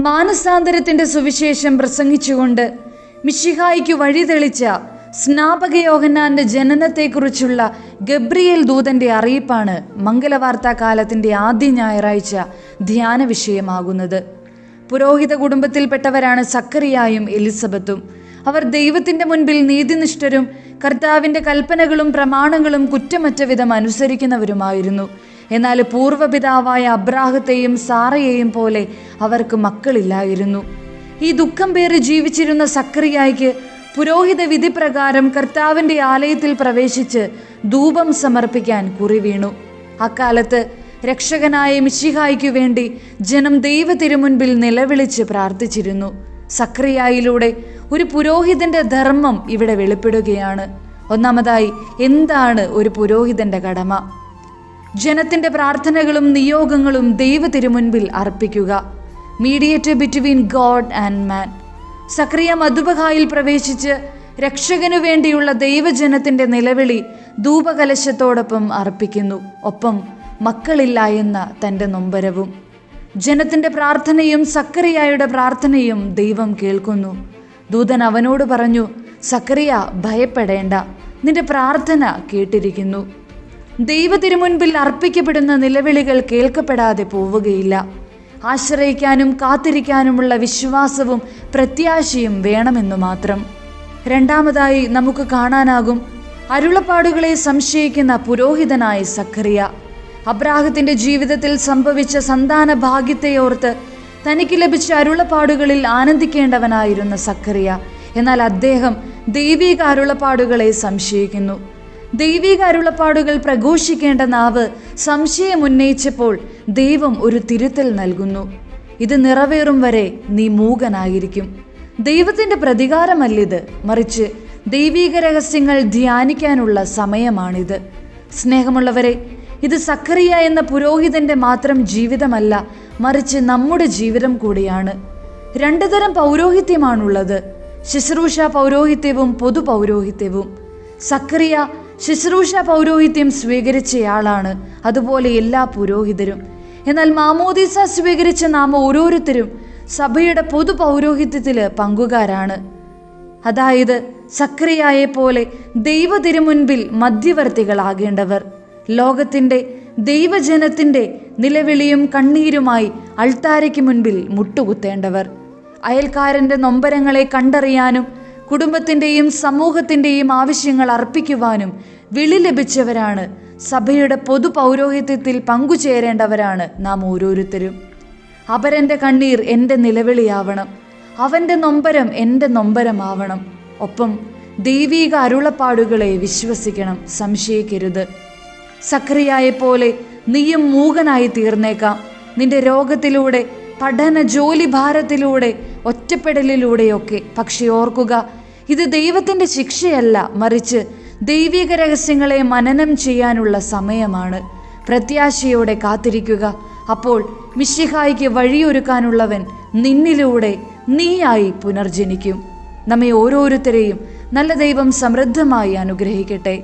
മാനസാന്തരത്തിന്റെ സുവിശേഷം പ്രസംഗിച്ചുകൊണ്ട് മിശിഹായിക്ക് വഴിതെളിച്ച സ്നാപക യോഹന്നാന്റെ ജനനത്തെക്കുറിച്ചുള്ള ഗബ്രിയേൽ ദൂതന്റെ അറിയിപ്പാണ് മംഗലവാർത്താ കാലത്തിന്റെ ആദ്യ ഞായറാഴ്ച ധ്യാന വിഷയമാകുന്നത്. പുരോഹിത കുടുംബത്തിൽപ്പെട്ടവരാണ് സക്കറിയായും എലിസബത്തും. അവർ ദൈവത്തിന്റെ മുൻപിൽ നീതിനിഷ്ഠരും കർത്താവിന്റെ കൽപ്പനകളും പ്രമാണങ്ങളും കുറ്റമറ്റ വിധം അനുസരിക്കുന്നവരുമായിരുന്നു. എന്നാൽ പൂർവ്വപിതാവായ അബ്രാഹത്തെയും സാറയെയും പോലെ അവർക്ക് മക്കളില്ലായിരുന്നു. ഈ ദുഃഖം പേറി ജീവിച്ചിരുന്ന സക്കറിയായ്ക്ക് പുരോഹിത വിധി പ്രകാരം കർത്താവിന്റെ ആലയത്തിൽ പ്രവേശിച്ച് ധൂപം സമർപ്പിക്കാൻ കുറിവീണു. അക്കാലത്ത് രക്ഷകനായ മിശിഹായ്ക്കു വേണ്ടി ജനം ദൈവ തിരുമുൻപിൽ നിലവിളിച്ച് പ്രാർത്ഥിച്ചിരുന്നു. സക്കറിയായിലൂടെ ഒരു പുരോഹിതന്റെ ധർമ്മം ഇവിടെ വെളിപ്പെടുകയാണ്. ഒന്നാമതായി, എന്താണ് ഒരു പുരോഹിതന്റെ കടമ? ജനത്തിന്റെ പ്രാർത്ഥനകളും നിയോഗങ്ങളും ദൈവ തിരുമുൻപിൽ അർപ്പിക്കുക. മീഡിയേറ്റർ ബിറ്റ്വീൻ ഗോഡ് ആൻഡ് മാൻ. സക്കറിയ മധുബഹായിൽ പ്രവേശിച്ച് രക്ഷകനു വേണ്ടിയുള്ള ദൈവജനത്തിന്റെ നിലവിളി ധൂപകലശത്തോടൊപ്പം അർപ്പിക്കുന്നു. ഒപ്പം മക്കളില്ല എന്ന തൻ്റെ നൊമ്പരവും. ജനത്തിന്റെ പ്രാർത്ഥനയും സക്കറിയായുടെ പ്രാർത്ഥനയും ദൈവം കേൾക്കുന്നു. ദൂതൻ അവനോട് പറഞ്ഞു, സക്കറിയ, ഭയപ്പെടേണ്ട, നിന്റെ പ്രാർത്ഥന കേട്ടിരിക്കുന്നു. ദൈവ തിരുമുൻപിൽ അർപ്പിക്കപ്പെടുന്ന നിലവിളികൾ കേൾക്കപ്പെടാതെ പോവുകയില്ല. ആശ്രയിക്കാനും കാത്തിരിക്കാനുമുള്ള വിശ്വാസവും പ്രത്യാശയും വേണമെന്നു മാത്രം. രണ്ടാമതായി നമുക്ക് കാണാനാകും അരുളപ്പാടുകളെ സംശയിക്കുന്ന പുരോഹിതനായ സക്കറിയ. അബ്രാഹത്തിന്റെ ജീവിതത്തിൽ സംഭവിച്ച സന്താന ഭാഗ്യത്തെയോർത്ത് തനിക്ക് ലഭിച്ച അരുളപ്പാടുകളിൽ ആനന്ദിക്കേണ്ടവനായിരുന്ന സക്കറിയ. എന്നാൽ അദ്ദേഹം ദൈവിക അരുളപ്പാടുകളെ സംശയിക്കുന്നു. ദൈവിക അരുളപ്പാടുകൾ പ്രഘോഷിക്കേണ്ട നാവ് സംശയമുന്നയിച്ചപ്പോൾ ദൈവം ഒരു തിരുത്തൽ നൽകുന്നു. ഇത് നിറവേറും വരെ നീ മൂകനായിരിക്കും. ദൈവത്തിന്റെ പ്രതികാരമല്ലിത്, മറിച്ച് ദൈവിക രഹസ്യങ്ങൾ ധ്യാനിക്കാനുള്ള സമയമാണിത്. സ്നേഹമുള്ളവരെ, ഇത് സക്കറിയ എന്ന പുരോഹിതന്റെ മാത്രം ജീവിതമല്ല, മറിച്ച് നമ്മുടെ ജീവിതം കൂടിയാണ്. രണ്ടു തരം പൗരോഹിത്യമാണുള്ളത്: ശുശ്രൂഷ പൗരോഹിത്യവും പൊതു പൗരോഹിത്യവും. സക്കറിയ ശുശ്രൂഷ പൗരോഹിത്യം സ്വീകരിച്ചയാളാണ്, അതുപോലെ എല്ലാ പുരോഹിതരും. എന്നാൽ മാമോദീസ സ്വീകരിച്ച നാം ഓരോരുത്തരും സഭയുടെ പൊതു പൗരോഹിത്യത്തിൽ പങ്കുകാരാണ്. അതായത് സക്കറിയായെ പോലെ ദൈവ തിരുമുൻപിൽ മധ്യവർത്തികളാകേണ്ടവർ. ലോകത്തിന്റെ ദൈവജനത്തിന്റെ നിലവിളിയും കണ്ണീരുമായി അൾത്താരയ്ക്ക് മുൻപിൽ മുട്ടുകുത്തേണ്ടവർ. അയൽക്കാരന്റെ നൊമ്പരങ്ങളെ കണ്ടറിയാനും കുടുംബത്തിൻ്റെയും സമൂഹത്തിൻ്റെയും ആവശ്യങ്ങൾ അർപ്പിക്കുവാനും വിളി ലഭിച്ചവരാണ്. സഭയുടെ പൊതു പൗരോഹിത്യത്തിൽ പങ്കുചേരേണ്ടവരാണ് നാം ഓരോരുത്തരും. അപരൻ്റെ കണ്ണീർ എൻ്റെ നിലവിളിയാവണം, അവൻ്റെ നൊമ്പരം എൻ്റെ നൊമ്പരമാവണം. ഒപ്പം ദൈവിക അരുളപ്പാടുകളെ വിശ്വസിക്കണം, സംശയിക്കരുത്. സക്കറിയായെപ്പോലെ നീയും മൂകനായി തീർന്നേക്കാം. നിന്റെ രോഗത്തിലൂടെ, പഠന ജോലി ഭാരത്തിലൂടെ, ഒറ്റപ്പെടലിലൂടെയൊക്കെ. പക്ഷെ ഓർക്കുക, ഇത് ദൈവത്തിൻ്റെ ശിക്ഷയല്ല, മറിച്ച് ദൈവിക രഹസ്യങ്ങളെ മനനം ചെയ്യാനുള്ള സമയമാണ്. പ്രത്യാശയോടെ കാത്തിരിക്കുക. അപ്പോൾ മിശിഹായ്ക്ക് വഴിയൊരുക്കാനുള്ളവൻ നിന്നിലൂടെ നീയായി പുനർജനിക്കും. നമ്മെ ഓരോരുത്തരെയും നല്ല ദൈവം സമൃദ്ധമായി അനുഗ്രഹിക്കട്ടെ.